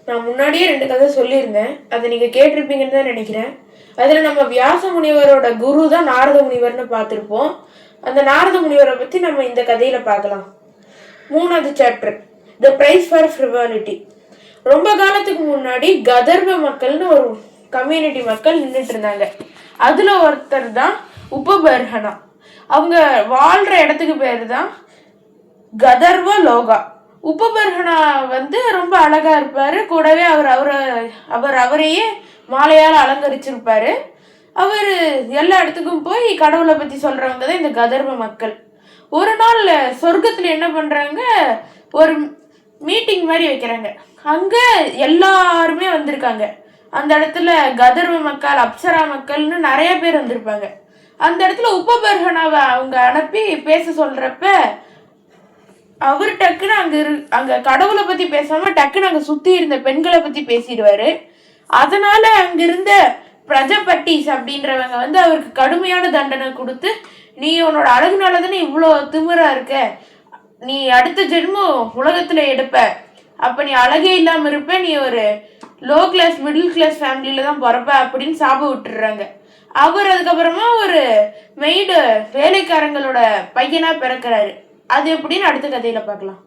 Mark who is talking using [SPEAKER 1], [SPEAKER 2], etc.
[SPEAKER 1] நான் முன்னாடியே 2 கதை சொல்லியிருந்தேன். அதை நீங்கள் கேட்டிருப்பீங்கன்னு தான் நினைக்கிறேன். அதில் நம்ம வியாச முனிவரோட குரு தான் நாரத முனிவர்னு பார்த்துருப்போம். அந்த நாரத முனிவரை பற்றி நம்ம இந்த கதையில் பார்க்கலாம். 3வது சாப்டர், த ப்ரைஸ் ஃபார் ஃப்ரிவாலிட்டி. ரொம்ப காலத்துக்கு முன்னாடி கதர்வ மக்கள்னு ஒரு கம்யூனிட்டி மக்கள் நின்றுட்டு இருந்தாங்க. அதில் ஒருத்தர் தான் உபபர்ஹனா. அவங்க வாழ்கிற இடத்துக்கு பேர் தான் கதர்வ லோகா. உபபர்ஹனா ரொம்ப அழகா இருப்பாரு. கூடவே அவரையே மாலையால் அலங்கரிச்சிருப்பாரு. அவர் எல்லா இடத்துக்கும் போய் கடவுளை பத்தி சொல்றவங்க தான் இந்த கதர்வ மக்கள். ஒரு நாள் சொர்க்கத்துல என்ன பண்றாங்க, ஒரு மீட்டிங் மாதிரி வைக்கிறாங்க. அங்க எல்லாருமே வந்திருக்காங்க. அந்த இடத்துல கதர்வ மக்கள், அப்சரா மக்கள்னு நிறைய பேர் வந்திருப்பாங்க. அந்த இடத்துல உபபர்ஹனாவை அவங்க அனுப்பி பேச சொல்றப்ப அவர் டக்குன்னு அங்க கடவுளை பத்தி பேசாம டக்குன்னு அங்க சுத்தி இருந்த பெண்களை பத்தி பேசிடுவாரு. அதனால அங்க இருந்த பிரஜபட்டிஸ் அப்படின்றவங்க அவருக்கு கடுமையான தண்டனை கொடுத்து, நீ உன்னோட அழகுனாலதானே இவ்வளோ திமிரா இருக்க, நீ அடுத்த ஜென்மம் உலகத்துல எடுப்ப, அப்ப நீ அழகே இல்லாம இருப்ப, நீ ஒரு லோ கிளாஸ் மிடில் கிளாஸ் ஃபேமிலியில தான் பிறப்ப அப்படின்னு சாபம் விட்டுடுறாங்க. அவர் அதுக்கப்புறமா ஒரு மெய்டு வேலைக்காரங்களோட பையனா பிறக்கிறாரு. அது எப்படின்னு அடுத்த கதையில பார்க்கலாம்.